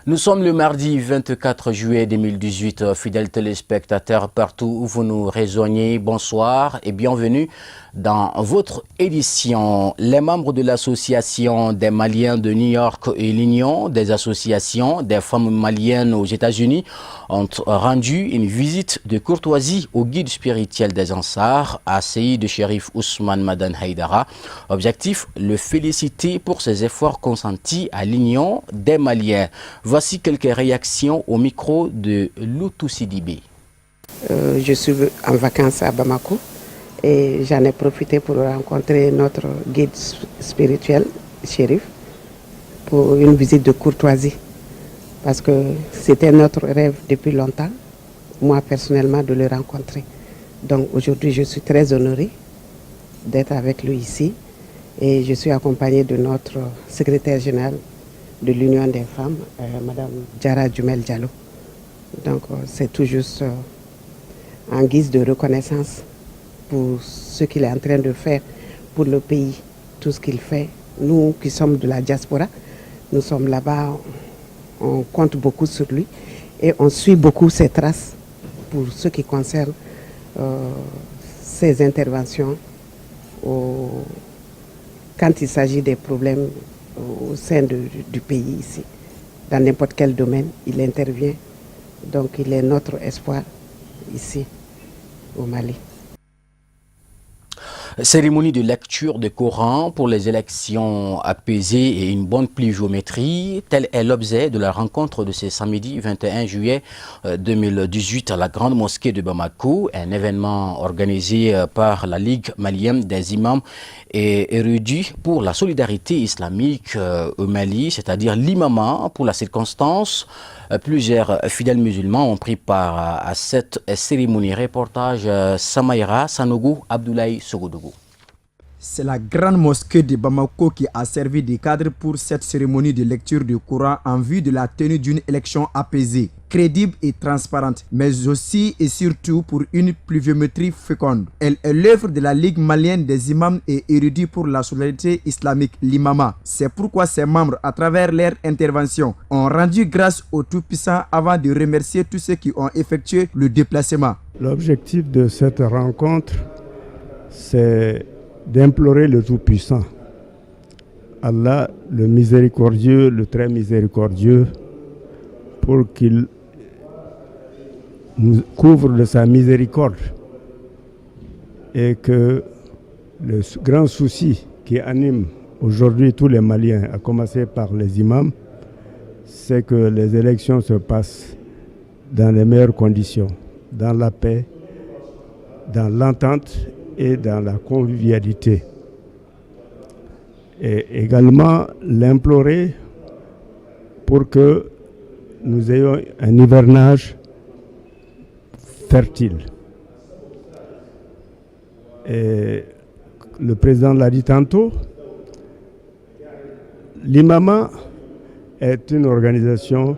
Nous sommes le mardi 24 juillet 2018. Fidèles téléspectateurs partout où vous nous rejoignez, bonsoir et bienvenue dans votre édition. Les membres de l'association des Maliens de New York et l'Union des associations des femmes maliennes aux États-Unis ont rendu une visite de courtoisie au guide spirituel des Ansars, à Seyyid Chérif Ousmane Madan Haïdara. Objectif, le féliciter pour ses efforts consentis à l'Union des Maliens. Voici quelques réactions au micro de Loutou Sidibé. Je suis en vacances à Bamako et j'en ai profité pour rencontrer notre guide spirituel, Chérif, pour une visite de courtoisie. Parce que c'était notre rêve depuis longtemps, moi personnellement, de le rencontrer. Donc aujourd'hui, je suis très honorée d'être avec lui ici et je suis accompagnée de notre secrétaire général de l'Union des femmes, Madame Diarra Jumel Diallo. Donc c'est tout juste en guise de reconnaissance pour ce qu'il est en train de faire pour le pays, tout ce qu'il fait. Nous qui sommes de la diaspora, nous sommes là-bas, on compte beaucoup sur lui et on suit beaucoup ses traces pour ce qui concerne ses interventions quand il s'agit des problèmes au sein du pays ici. Dans n'importe quel domaine, il intervient. Donc il est notre espoir ici au Mali. Cérémonie de lecture du Coran pour les élections apaisées et une bonne pluviométrie. Tel est l'objet de la rencontre de ce samedi 21 juillet 2018 à la Grande Mosquée de Bamako, un événement organisé par la Ligue malienne des imams et érudits pour la solidarité islamique au Mali, c'est-à-dire l'imama pour la circonstance. Plusieurs fidèles musulmans ont pris part à cette cérémonie. Reportage Samaïra Sanogo Abdoulaye Sogodogo. C'est la grande mosquée de Bamako qui a servi de cadre pour cette cérémonie de lecture du Coran en vue de la tenue d'une élection apaisée, crédible et transparente, mais aussi et surtout pour une pluviométrie féconde. Elle est l'œuvre de la Ligue malienne des imams et érudits pour la solidarité islamique, l'imama. C'est pourquoi ses membres, à travers leur intervention, ont rendu grâce au Tout-Puissant avant de remercier tous ceux qui ont effectué le déplacement. L'objectif de cette rencontre, c'est d'implorer le Tout-Puissant, Allah le miséricordieux, le très miséricordieux, pour qu'il nous couvre de sa miséricorde et que le grand souci qui anime aujourd'hui tous les Maliens, à commencer par les imams, c'est que les élections se passent dans les meilleures conditions, dans la paix, dans l'entente et dans la convivialité. Et également l'implorer pour que nous ayons un hivernage fertile. Et le président l'a dit tantôt, l'imama est une organisation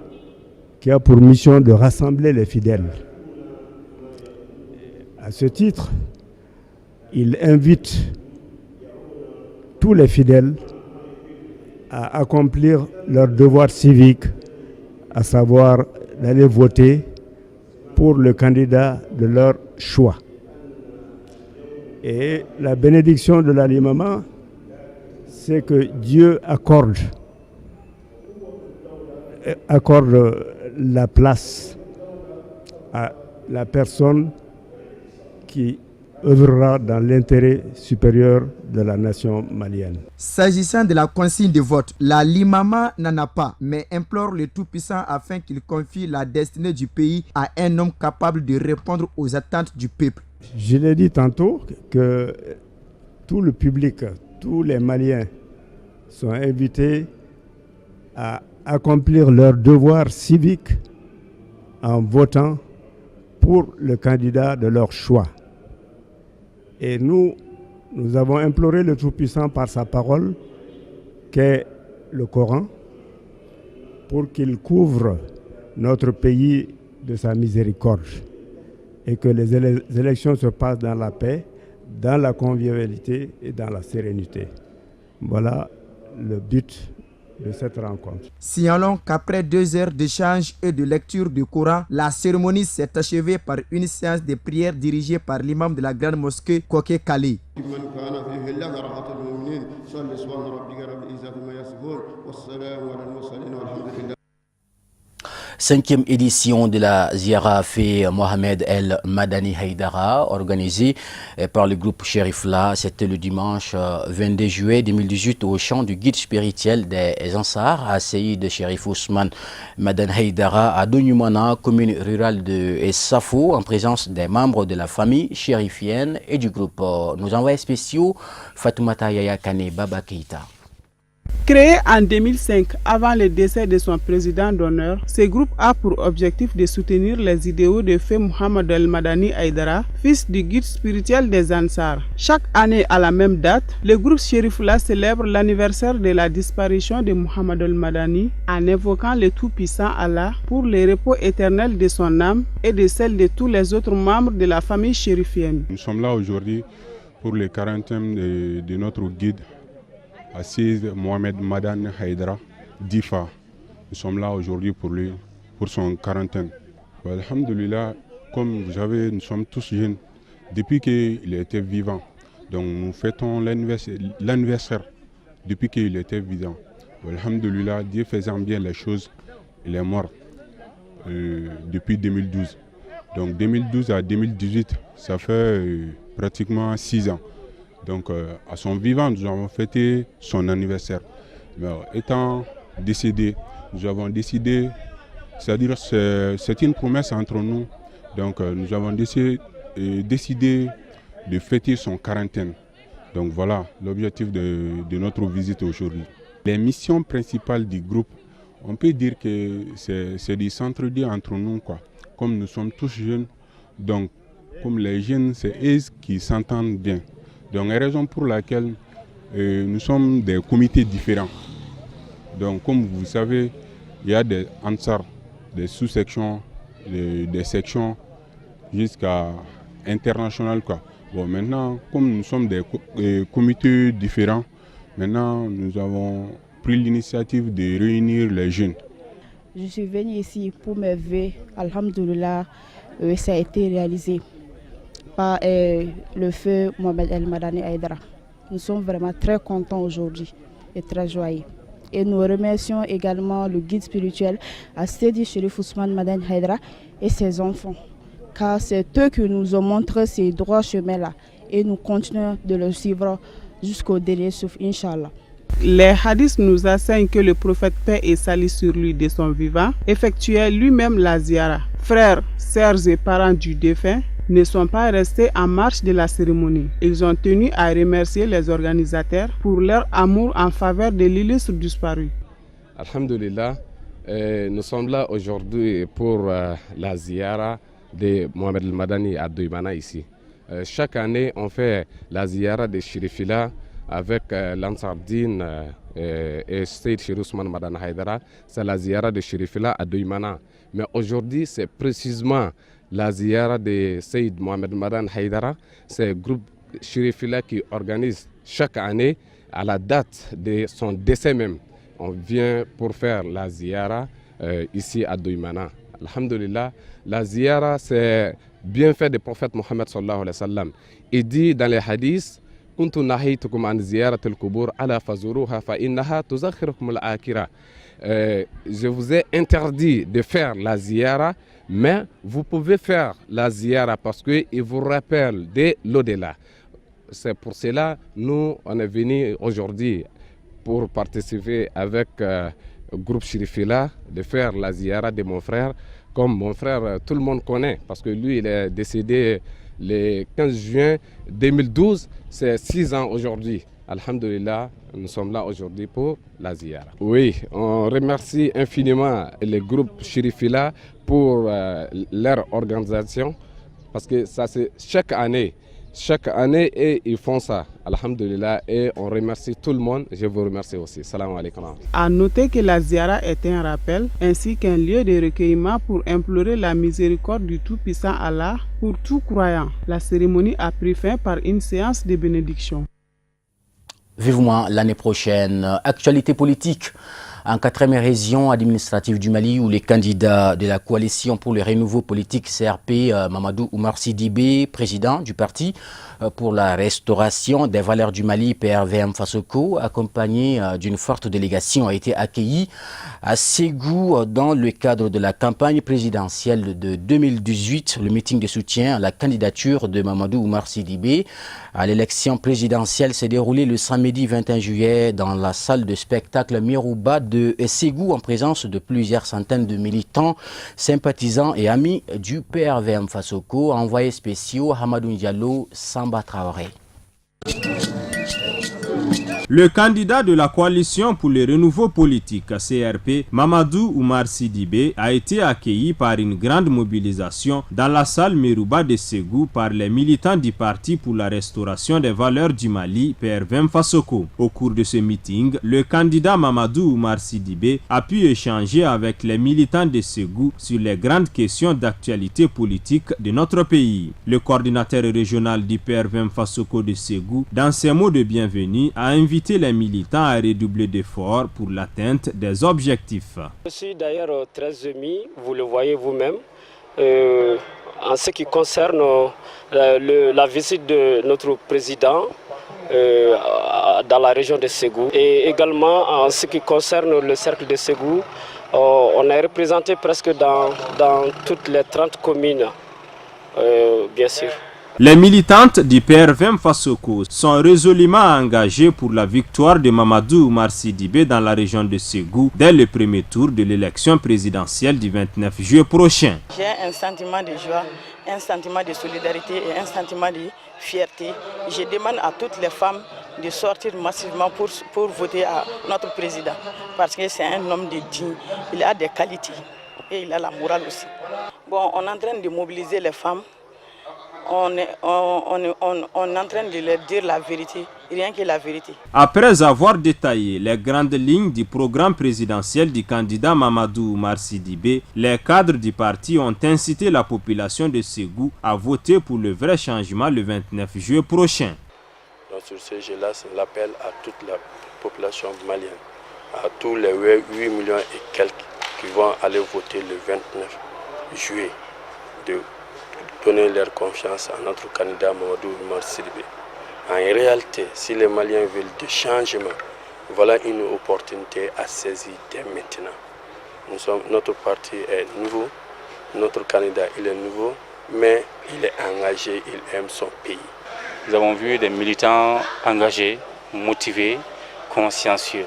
qui a pour mission de rassembler les fidèles. À ce titre, il invite tous les fidèles à accomplir leur devoir civique, à savoir d'aller voter pour le candidat de leur choix. Et la bénédiction de l'imama, c'est que Dieu accorde la place à la personne qui œuvrera dans l'intérêt supérieur de la nation malienne. S'agissant de la consigne de vote, la Limama n'en a pas, mais implore le Tout-Puissant afin qu'il confie la destinée du pays à un homme capable de répondre aux attentes du peuple. Je l'ai dit tantôt que tout le public, tous les Maliens sont invités à accomplir leur devoir civique en votant pour le candidat de leur choix. Et nous avons imploré le Tout-Puissant par sa parole, qu'est le Coran, pour qu'il couvre notre pays de sa miséricorde et que les élections se passent dans la paix, dans la convivialité et dans la sérénité. Voilà le but de cette rencontre. Signalons qu'après 2 heures d'échange et de lecture du Coran, la cérémonie s'est achevée par une séance de prière dirigée par l'imam de la grande mosquée Koke Kali. Cinquième édition de la Ziara fait Mohamed El Madani Haïdara, organisée par le groupe Cherifla. C'était le dimanche 22 juillet 2018 au champ du guide spirituel des Ansar à Seyid Cherif Ousmane Madani Haïdara à Donyumana, commune rurale de Safo, en présence des membres de la famille chérifienne et du groupe. Nos envoyés spéciaux, Fatoumata Yaya Kane Baba Keita. Créé en 2005, avant le décès de son président d'honneur, ce groupe a pour objectif de soutenir les idéaux de feu Mohamed El Madani Haïdara, fils du guide spirituel des Ansar. Chaque année à la même date, le groupe Cherifla célèbre l'anniversaire de la disparition de Mohamed El Madani en évoquant le Tout-Puissant Allah pour le repos éternel de son âme et de celle de tous les autres membres de la famille chérifienne. Nous sommes là aujourd'hui pour le 40e de notre guide Assis Mohamed Madani Haïdara d'Ifa. Nous sommes là aujourd'hui pour lui, pour son 40e. Alhamdulillah, comme vous savez, nous sommes tous jeunes depuis qu'il était vivant. Donc nous fêtons l'anniversaire depuis qu'il était vivant. Alhamdulillah, Dieu faisant bien les choses, il est mort depuis 2012. Donc 2012 à 2018, ça fait pratiquement 6 ans. Donc à son vivant, nous avons fêté son anniversaire. Mais étant décédé, nous avons décidé, c'est-à-dire c'est une promesse entre nous. Donc nous avons décidé de fêter son 40e. Donc voilà l'objectif de notre visite aujourd'hui. Les missions principales du groupe, on peut dire que c'est de s'entraider entre nous, quoi. Comme nous sommes tous jeunes, donc comme les jeunes, c'est eux qui s'entendent bien. Donc, la raison pour laquelle nous sommes des comités différents. Donc, comme vous savez, il y a des Ansar, des sous-sections, des sections jusqu'à international, quoi. Bon, maintenant, comme nous sommes des comités différents, maintenant, nous avons pris l'initiative de réunir les jeunes. Je suis venue ici pour mes vœux. Alhamdulillah, ça a été réalisé par le feu Mohamed El Madani Haïdara. Nous sommes vraiment très contents aujourd'hui et très joyeux. Et nous remercions également le guide spirituel Seydi Cherif Ousmane Madani Haïdara et ses enfants. Car c'est eux qui nous ont montré ces droits chemins-là. Et nous continuons de le suivre jusqu'au dernier souffle, Inch'Allah. Les hadiths nous enseignent que le prophète, paix et salut sur lui de son vivant, effectuait lui-même la ziara. Frères, sœurs et parents du défunt ne sont pas restés en marche de la cérémonie. Ils ont tenu à remercier les organisateurs pour leur amour en faveur de l'illustre disparu. Alhamdulillah, nous sommes là aujourd'hui pour la ziara de Mohamed El Madani à Doymana ici. Chaque année, on fait la ziara de Cherifla avec l'Ansardine et Seyid Cherif Ousmane Madani Haïdara. C'est la ziara de Cherifla à Doymana. Mais aujourd'hui, c'est précisément la ziara de Seyid Mohamed Madani Haïdara. C'est le groupe Cherifla qui organise chaque année à la date de son décès même. On vient pour faire la ziara ici à Doymana. Alhamdulillah, la ziara c'est bien fait du prophète Mohammed sallallahu alayhi wa sallam. Il dit dans les hadiths, كنت نهيتكم عن زيارة القبور ألا فزوروها فإنها تذكركم الآخرة. Je vous ai interdit de faire la ziara, mais vous pouvez faire la ziara parce qu'il vous rappelle de l'au-delà. C'est pour cela nous on est venus aujourd'hui pour participer avec le groupe Cherifla de faire la ziara de mon frère. Comme mon frère, tout le monde connaît parce que lui il est décédé le 15 juin 2012, c'est 6 ans aujourd'hui. Alhamdulillah, nous sommes là aujourd'hui pour la ziara. Oui, on remercie infiniment le groupe Cherifla pour leur organisation parce que ça c'est chaque année et ils font ça. Alhamdulillah, et on remercie tout le monde. Je vous remercie aussi. Salam alaikum. À noter que la ziara est un rappel ainsi qu'un lieu de recueillement pour implorer la miséricorde du Tout-Puissant Allah pour tout croyant. La cérémonie a pris fin par une séance de bénédiction. Vivement l'année prochaine. Actualité politique. En 4e région administrative du Mali, où les candidats de la coalition pour le renouveau politique CRP, Mamadou Oumar Sidibé, président du parti pour la restauration des valeurs du Mali, PRVM Fasoko, accompagné d'une forte délégation, a été accueilli à Ségou dans le cadre de la campagne présidentielle de 2018. Le meeting de soutien à la candidature de Mamadou Oumar Sidibé à l'élection présidentielle s'est déroulé le samedi 21 juillet dans la salle de spectacle Mirouba de Ségou en présence de plusieurs centaines de militants, sympathisants et amis du PRVM Fasoko. Envoyé spéciaux Hamadou Diallo, Samba Traoré. Le candidat de la coalition pour le renouveau politique CRP, Mamadou Oumar Sidibé, a été accueilli par une grande mobilisation dans la salle Mirouba de Ségou par les militants du Parti pour la restauration des valeurs du Mali, PRVM Fasoko. Au cours de ce meeting, le candidat Mamadou Oumar Sidibé a pu échanger avec les militants de Ségou sur les grandes questions d'actualité politique de notre pays. Le coordinateur régional du PRVM Fasoko de Ségou, dans ses mots de bienvenue, a invité les militants à redoubler d'efforts pour l'atteinte des objectifs. Je suis d'ailleurs très ému, vous le voyez vous-même, en ce qui concerne la visite de notre président dans la région de Ségou. Et également en ce qui concerne le cercle de Ségou, on est représenté presque dans toutes les 30 communes, bien sûr. Les militantes du PRVM Fasoko sont résolument engagées pour la victoire de Mamadou Oumar Sidibé dans la région de Ségou dès le premier tour de l'élection présidentielle du 29 juillet prochain. J'ai un sentiment de joie, un sentiment de solidarité et un sentiment de fierté. Je demande à toutes les femmes de sortir massivement pour voter à notre président parce que c'est un homme de digne, il a des qualités et il a la morale aussi. Bon, on est en train de mobiliser les femmes. On est en train de leur dire la vérité, rien que la vérité. Après avoir détaillé les grandes lignes du programme présidentiel du candidat Mamadou Oumar Sidibé, les cadres du parti ont incité la population de Ségou à voter pour le vrai changement le 29 juillet prochain. Donc sur ce, je lance l'appel à toute la population malienne, à tous les 8 millions et quelques qui vont aller voter le 29 juillet de donner leur confiance à notre candidat Mamadou Oumar Sidibé. En réalité, si les Maliens veulent du changement, voilà une opportunité à saisir dès maintenant. Notre parti est nouveau, notre candidat il est nouveau, mais il est engagé, il aime son pays. Nous avons vu des militants engagés, motivés, consciencieux.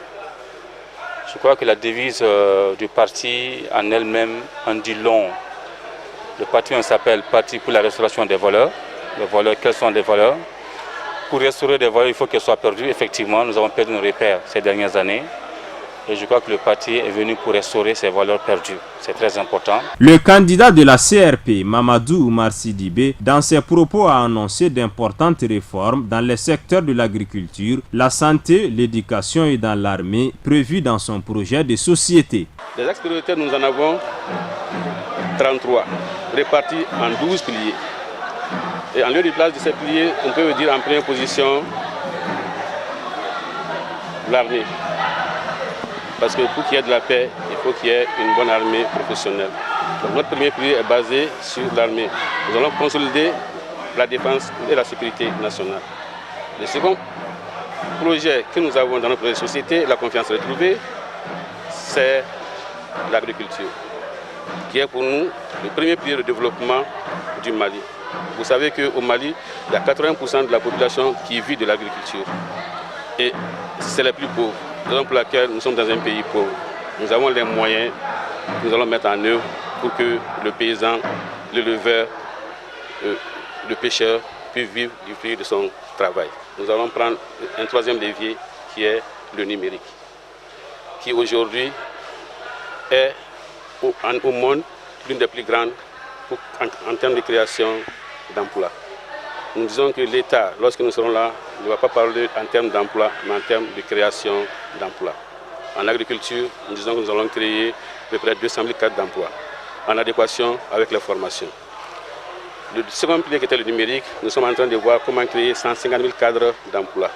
Je crois que la devise du parti en elle-même en dit long. Le parti s'appelle Parti pour la restauration des valeurs. Les valeurs, quelles sont les valeurs? Pour restaurer des valeurs, il faut qu'elles soient perdues. Effectivement, nous avons perdu nos repères ces dernières années. Et je crois que le parti est venu pour restaurer ces valeurs perdues. C'est très important. Le candidat de la CRP, Mamadou Oumar Sidibé, dans ses propos a annoncé d'importantes réformes dans les secteurs de l'agriculture, la santé, l'éducation et dans l'armée, prévues dans son projet de société. Des axes prioritaires, nous en avons 33, répartis en 12 piliers. Et en lieu de place de ces piliers, on peut dire en première position l'armée. Parce que pour qu'il y ait de la paix, il faut qu'il y ait une bonne armée professionnelle. Donc notre premier pilier est basé sur l'armée. Nous allons consolider la défense et la sécurité nationale. Le second projet que nous avons dans notre société, la confiance retrouvée, c'est l'agriculture, qui est pour nous le premier pilier de développement du Mali. Vous savez qu'au Mali, il y a 80% de la population qui vit de l'agriculture. Et c'est les plus pauvres. Raison pour laquelle nous sommes dans un pays pauvre. Nous avons les moyens que nous allons mettre en œuvre pour que le paysan, l'éleveur, le pêcheur puisse vivre du fruit de son travail. Nous allons prendre un troisième levier qui est le numérique, qui aujourd'hui est au monde l'une des plus grandes en termes de création d'emplois. Nous disons que l'État, lorsque nous serons là, ne va pas parler en termes d'emploi, mais en termes de création d'emplois. En agriculture, nous disons que nous allons créer à peu près 200 000 cadres d'emploi, en adéquation avec les formations. Le second pilier qui était le numérique, nous sommes en train de voir comment créer 150 000 cadres d'emploi.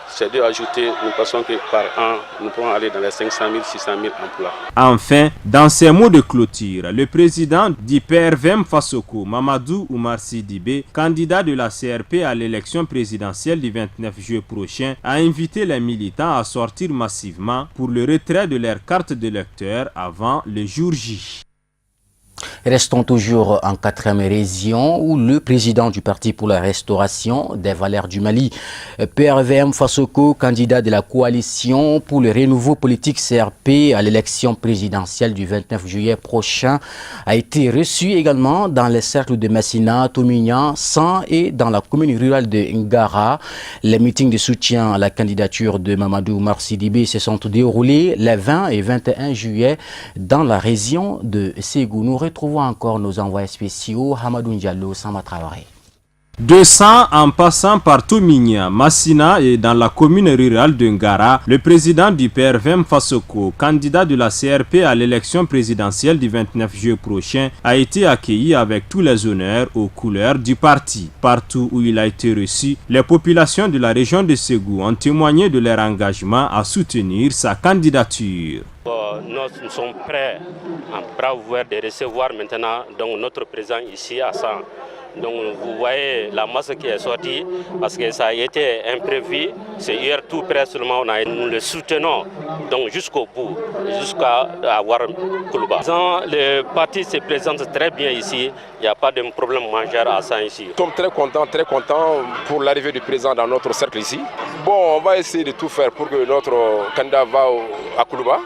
c'est d'ajouter, nous pensons que par an, nous pourrons aller dans les 500 000, 600 000 emplois. Enfin, dans ses mots de clôture, le président du PRVM Fassoko, Mamadou Oumar Sidibé, candidat de la CRP à l'élection présidentielle du 29 juillet prochain, a invité les militants à sortir massivement pour le retrait de leur carte d'électeur avant le jour J. Restons toujours en 4e région où le président du Parti pour la restauration des valeurs du Mali, PRVM Fassoko, candidat de la coalition pour le renouveau politique CRP à l'élection présidentielle du 29 juillet prochain, a été reçu également dans les cercles de Messina, Tomignan, San et dans la commune rurale de Ngara. Les meetings de soutien à la candidature de Mamadou Oumar Sidibé se sont déroulés les 20 et 21 juillet dans la région de Ségou. Nous retrouvons encore nos envoyés spéciaux, Hamadou Diallo, Sama Traoré. De San en passant par Tomignan, Massina et dans la commune rurale de Ngara, le président du PRVM Fassoko, candidat de la CRP à l'élection présidentielle du 29 juillet prochain, a été accueilli avec tous les honneurs aux couleurs du parti. Partout où il a été reçu, les populations de la région de Ségou ont témoigné de leur engagement à soutenir sa candidature. Nous sommes prêts à bras ouverts de recevoir maintenant donc, notre président ici à San. Donc vous voyez la masse qui est sortie parce que ça a été imprévu. C'est hier tout près seulement, nous le soutenons donc jusqu'au bout, jusqu'à avoir Koulouba. Le parti se présente très bien ici, il n'y a pas de problème majeur à ça ici. Nous sommes très contents pour l'arrivée du président dans notre cercle ici. Bon, on va essayer de tout faire pour que notre candidat va à Koulouba.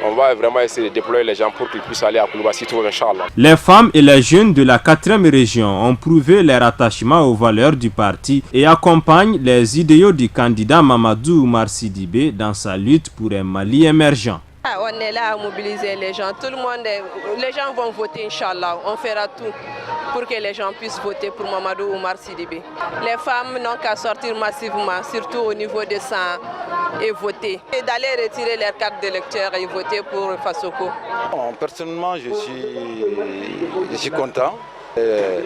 On va vraiment essayer de déployer les gens pour qu'ils puissent aller à Koulouba si tout va, Inch'Allah. Les femmes et les jeunes de la 4e région ont prouvé leur attachement aux valeurs du parti et accompagnent les idéaux du candidat Mamadou Oumar Sidibé dans sa lutte pour un Mali émergent. On est là à mobiliser les gens. Tout le monde, les gens vont voter, Inch'Allah. On fera tout pour que les gens puissent voter pour Mamadou Oumar Sidibé. Les femmes n'ont qu'à sortir massivement, surtout au niveau de San, et voter. Et d'aller retirer leur carte d'électeur et voter pour Fassoko. Personnellement, je suis content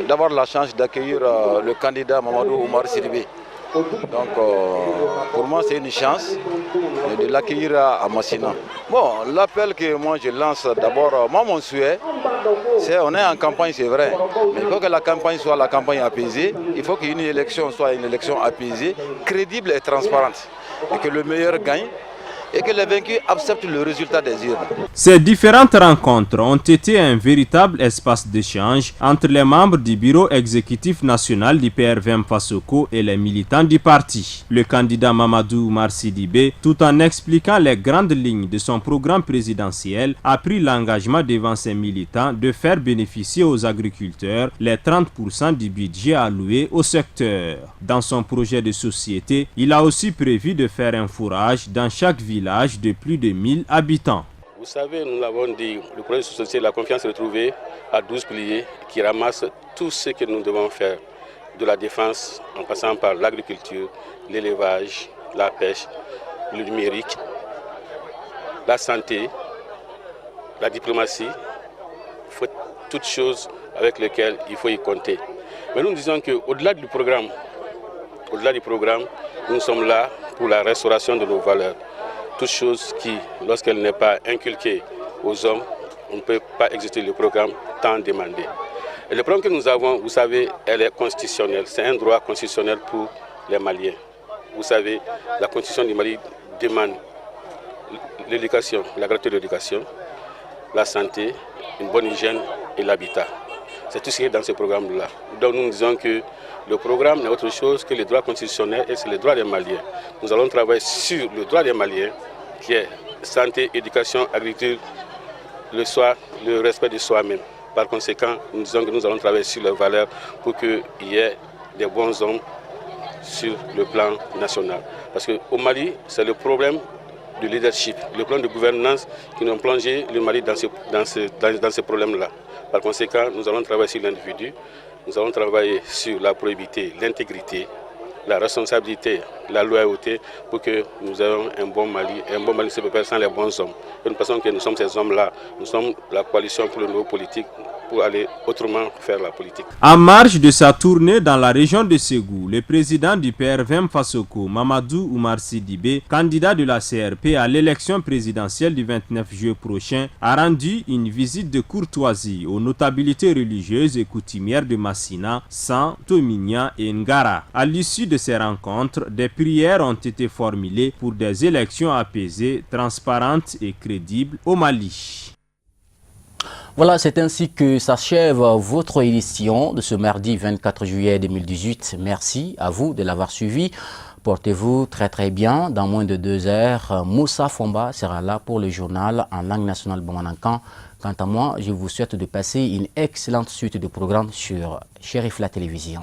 d'avoir la chance d'accueillir le candidat Mamadou Oumar Sidibé. Donc pour moi c'est une chance de l'accueillir à Massina. Bon, l'appel que moi je lance d'abord, moi mon souhait, c'est on est en campagne c'est vrai, mais il faut que la campagne soit la campagne apaisée, il faut qu'une élection soit une élection apaisée, crédible et transparente, et que le meilleur gagne. Et que les vaincus acceptent le résultat des urnes. Ces différentes rencontres ont été un véritable espace d'échange entre les membres du bureau exécutif national du PRVM Fassoko et les militants du parti. Le candidat Mamadou Oumar Sidibé, tout en expliquant les grandes lignes de son programme présidentiel, a pris l'engagement devant ses militants de faire bénéficier aux agriculteurs les 30% du budget alloué au secteur. Dans son projet de société, il a aussi prévu de faire un fourrage dans chaque village de plus de 1000 habitants. Vous savez, nous l'avons dit, le projet de société, la confiance retrouvée à 12 piliers qui ramassent tout ce que nous devons faire, de la défense en passant par l'agriculture, l'élevage, la pêche, le numérique, la santé, la diplomatie, toutes choses avec lesquelles il faut y compter. Mais nous disons qu'au-delà du programme, nous sommes là pour la restauration de nos valeurs. Toute chose qui, lorsqu'elle n'est pas inculquée aux hommes, on ne peut pas exécuter le programme tant demandé. Et le programme que nous avons, vous savez, elle est constitutionnelle. C'est un droit constitutionnel pour les Maliens. Vous savez, la Constitution du Mali demande l'éducation, la gratuité de l'éducation, la santé, une bonne hygiène et l'habitat. C'est tout ce qui est dans ce programme-là. Donc nous disons que le programme n'est autre chose que les droits constitutionnels et c'est les droits des Maliens. Nous allons travailler sur le droit des Maliens qui est santé, éducation, agriculture, le respect de soi-même. Par conséquent, nous disons que nous allons travailler sur les valeurs pour qu'il y ait des bons hommes sur le plan national. Parce qu'au Mali, c'est le problème du leadership, le problème de gouvernance qui nous a plongé le Mali dans ce problème-là. Par conséquent, nous allons travailler sur l'individu, nous allons travailler sur la probité, l'intégrité, la responsabilité, la loyauté pour que nous ayons un bon Mali. Et un bon Mali se peut faire sans les bons hommes. Et nous pensons que nous sommes ces hommes-là. Nous sommes la coalition pour le nouveau politique pour aller autrement faire la politique. En marge de sa tournée dans la région de Ségou, le président du PRVM Fassoko, Mamadou Oumar Sidibé, candidat de la CRP à l'élection présidentielle du 29 juillet prochain, a rendu une visite de courtoisie aux notabilités religieuses et coutumières de Massina, San, Tomignan et Ngara. À l'issue de ces rencontres, des prières ont été formulées pour des élections apaisées, transparentes et crédibles au Mali. Voilà, c'est ainsi que s'achève votre édition de ce mardi 24 juillet 2018. Merci à vous de l'avoir suivi. Portez-vous très bien. Dans moins de 2 heures, Moussa Fomba sera là pour le journal en langue nationale Bamanankan. Quant à moi, je vous souhaite de passer une excellente suite de programmes sur Chérif la télévision.